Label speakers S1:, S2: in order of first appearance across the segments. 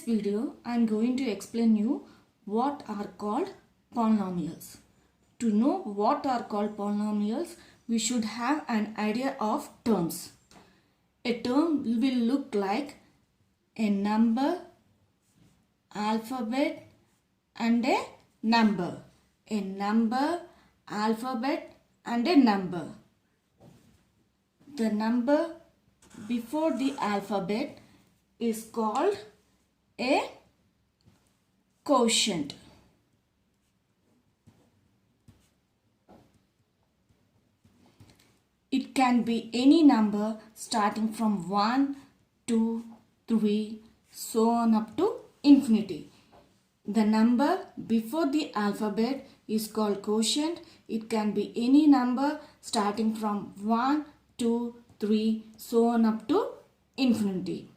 S1: video, I am going to explain you what are called polynomials. To know what are called polynomials, we should have an idea of terms. A term will look like a number, alphabet and a number. A number, alphabet and a number. The number before the alphabet is called a quotient. It can be any number starting from 1, 2, 3, so on up to infinity. The number before the alphabet is called quotient. It can be any number starting from 1, 2, 3, so on up to infinity.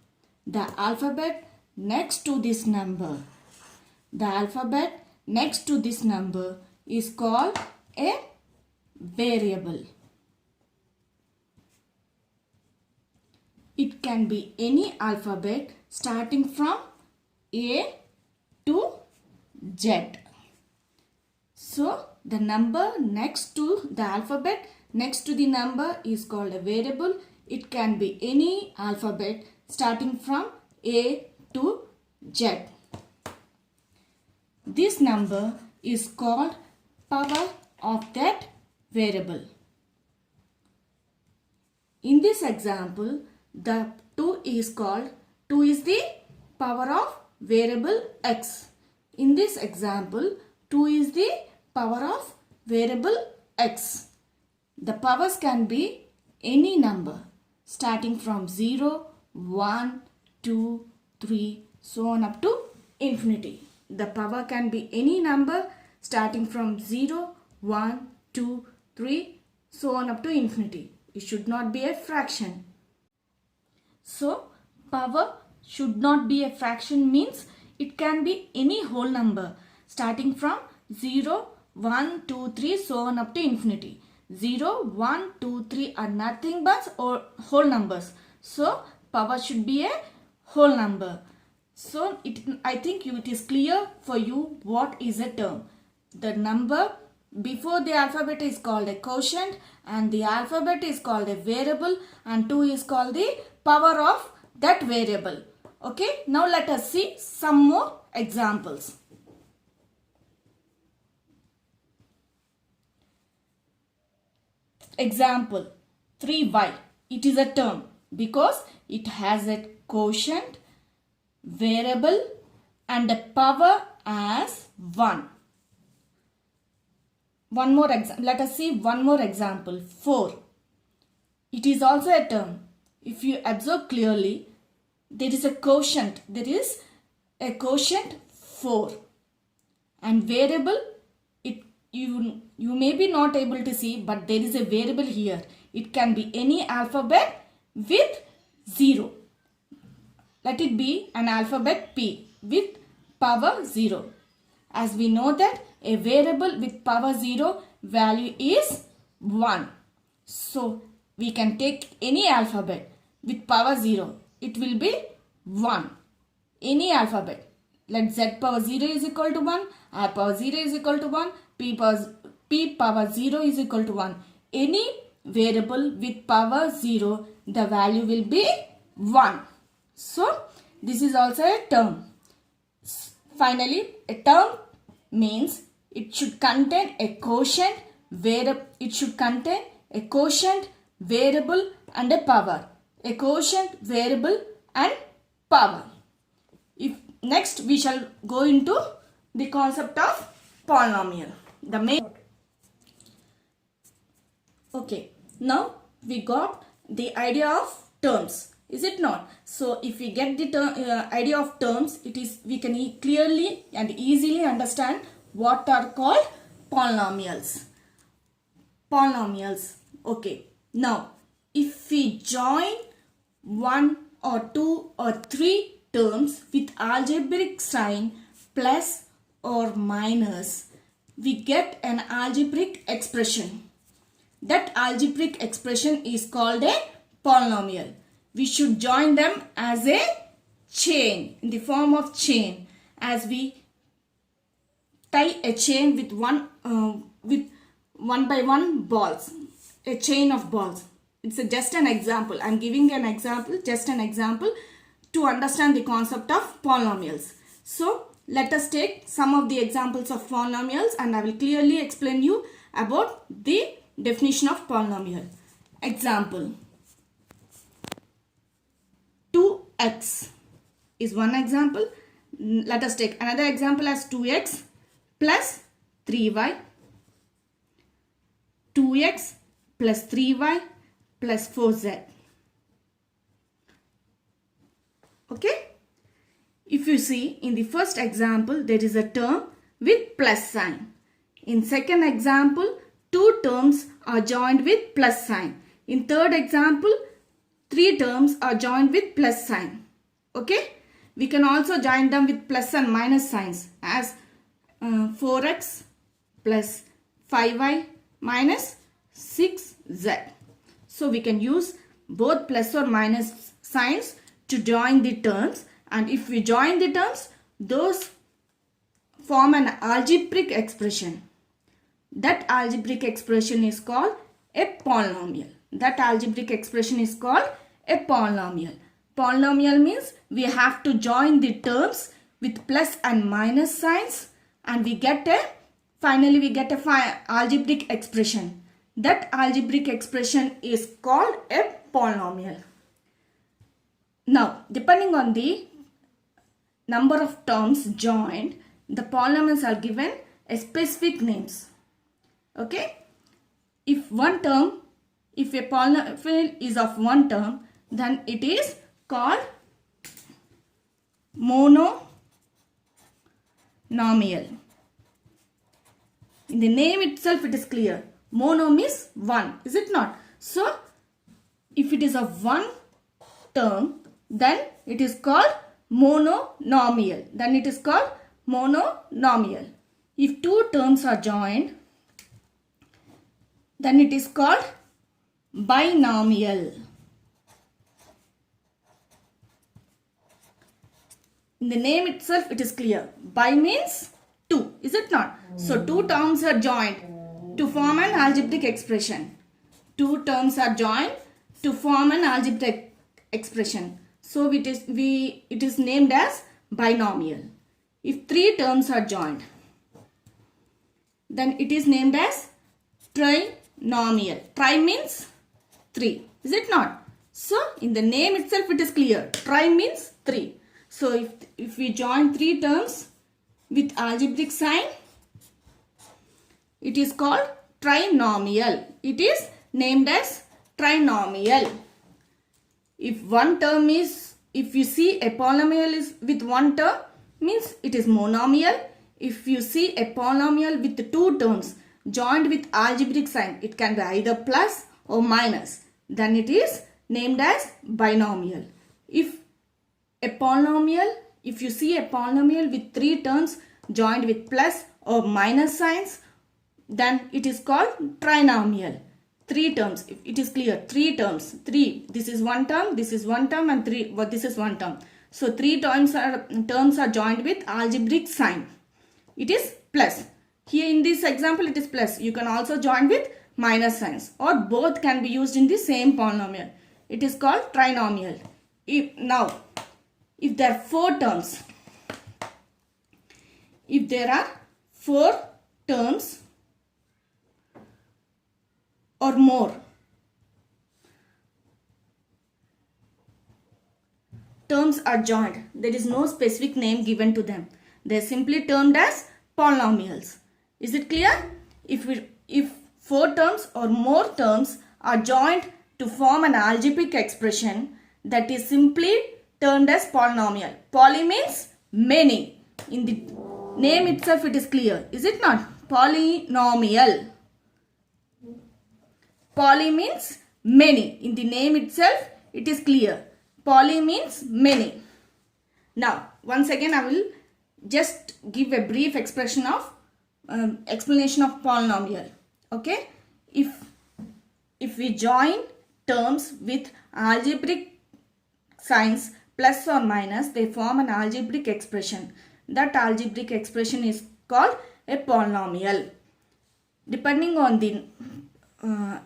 S1: The alphabet next to this number. The alphabet next to this number is called a variable. It can be any alphabet starting from A to Z. So, the number next to the alphabet next to the number is called a variable. It can be any alphabet starting from A to Z. This number is called power of that variable. In this example, the 2 is the power of variable x. In this example, 2 is the power of variable x. The powers can be any number starting from 0, 1, 2, 3, so on up to infinity. The power can be any number starting from 0, 1, 2, 3, so on up to infinity. It should not be a fraction. So, power should not be a fraction means it can be any whole number starting from 0, 1, 2, 3, so on up to infinity. 0, 1, 2, 3 are nothing but whole numbers. So, power should be a whole number. So, I think it is clear for you what is a term. The number before the alphabet is called a quotient and the alphabet is called a variable and 2 is called the power of that variable. Okay, now let us see some more examples. Example 3y. It is a term because it has a quotient, variable and a power as 1. One more example. Let us see one more example. 4. It is also a term. If you observe clearly, there is a quotient. There is a quotient 4. And variable, you may be not able to see, but there is a variable here. It can be any alphabet with 0. Let it be an alphabet P with power 0. As we know that a variable with power 0 value is 1. So, we can take any alphabet with power 0. It will be 1. Any alphabet. Let z power 0 is equal to 1, r power 0 is equal to 1, p power 0 is equal to 1. Any variable with power 0, the value will be 1. So, this is also a term. Finally, a term means it should contain a quotient, variable and a power. A quotient, variable and power. Next we shall go into the concept of polynomial. Okay, now we got the idea of terms. Is it not? So if we get the idea of terms, we can clearly and easily understand what are called polynomials. Polynomials. Okay. Now, if we join 1 or 2 or 3 terms with algebraic sign plus or minus, we get an algebraic expression. That algebraic expression is called a polynomial. We should join them as a chain, in the form of chain, as we tie a chain with one by one balls, a chain of balls. It's just an example. I'm giving an example, just an example to understand the concept of polynomials. So let us take some of the examples of polynomials and I will clearly explain you about the definition of polynomial. Example, 2x is one example. Let us take another example as 2x plus 3y, 2x plus 3y plus 4z. Okay? If you see in the first example, there is a term with plus sign. In second example, two terms are joined with plus sign. In third example, three terms are joined with plus sign. Okay? We can also join them with plus and minus signs as 4x plus 5y minus 6z. So we can use both plus or minus signs to join the terms, and if we join the terms, those form an algebraic expression. That algebraic expression is called a polynomial. That algebraic expression is called a polynomial. Polynomial means we have to join the terms with plus and minus signs, and finally we get a algebraic expression. That algebraic expression is called a polynomial. Now, depending on the number of terms joined, the polynomials are given a specific names. Okay? If a polynomial is of one term, then it is called monomial. In the name itself it is clear. Mono means one, is it not? So, if it is of one term, then it is called monomial. If two terms are joined, then it is called binomial. In the name itself it is clear. Bi means two, is it not? So two terms are joined to form an algebraic expression. Two terms are joined to form an algebraic expression. So it is named as binomial. If three terms are joined, then it is named as trinomial. Tri means three, is it not? So in the name itself it is clear. Tri means three. So if we join three terms with algebraic sign, it is called trinomial. It is named as trinomial. If you see a polynomial is with one term, means it is monomial. If you see a polynomial with two terms joined with algebraic sign, it can be either plus or minus, then it is named as binomial. If you see a polynomial with three terms joined with plus or minus signs, then it is called trinomial. Three terms, if it is clear, three terms, this is one term, this is one term, and this is one term. So three terms are joined with algebraic sign. It is plus. Here in this example it is plus. You can also join with minus signs, or both can be used in the same polynomial. It is called trinomial. If there are four terms, if there are four terms or more, terms are joined, there is no specific name given to them. They are simply termed as polynomials. Is it clear? If four terms or more terms are joined to form an algebraic expression, that is simply termed as polynomial. Poly means many. In the name itself it is clear. Is it not? Polynomial. Poly means many. In the name itself it is clear. Poly means many. Now once again I will just give a brief explanation of polynomial. Okay. If we join terms with algebraic signs plus or minus, they form an algebraic expression. That algebraic expression is called a polynomial. Depending on the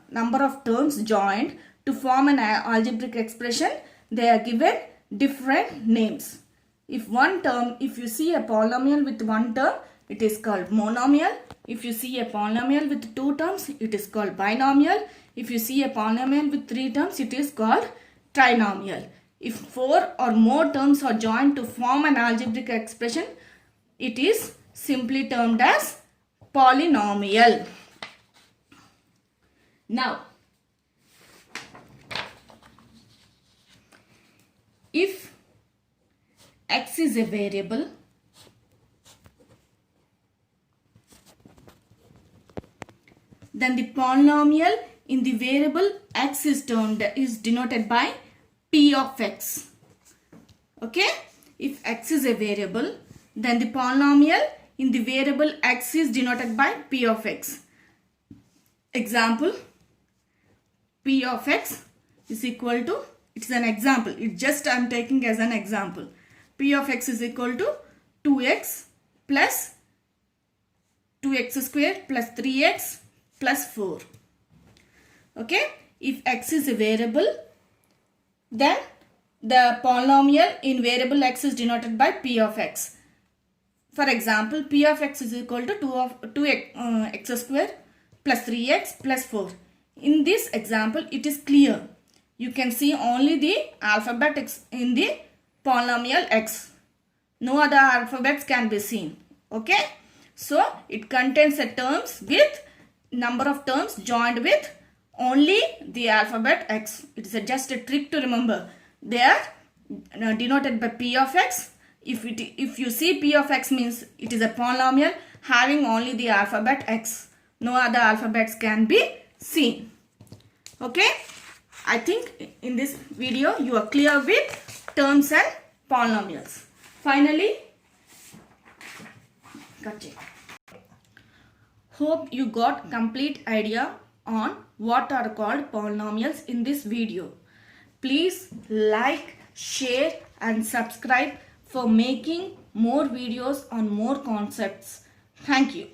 S1: number of terms joined to form an algebraic expression, they are given different names. If you see a polynomial with one term, it is called monomial. If you see a polynomial with two terms, it is called binomial. If you see a polynomial with three terms, it is called trinomial. If four or more terms are joined to form an algebraic expression, it is simply termed as polynomial. Now, if x is a variable, then the polynomial in the variable x is denoted by p of x. Okay? If x is a variable, then the polynomial in the variable x is denoted by p of x. Example, p of x is equal to, it's an example, it just I am taking as an example. P of x is equal to 2x plus 2x square plus 3x plus 4. Okay, if x is a variable, then the polynomial in variable x is denoted by p of x. For example, p of x is equal to 2x square plus 3x plus 4. In this example, it is clear. You can see only the alphabet x in the polynomial x. No other alphabets can be seen. Okay. So, it contains a terms with number of terms joined with only the alphabet x. It is just a trick to remember. They are denoted by p of x. If you see p of x means it is a polynomial having only the alphabet x. No other alphabets can be seen. Okay. I think in this video you are clear with terms and polynomials. Finally, hope you got complete idea on what are called polynomials in this video. Please like, share and subscribe for making more videos on more concepts. Thank you.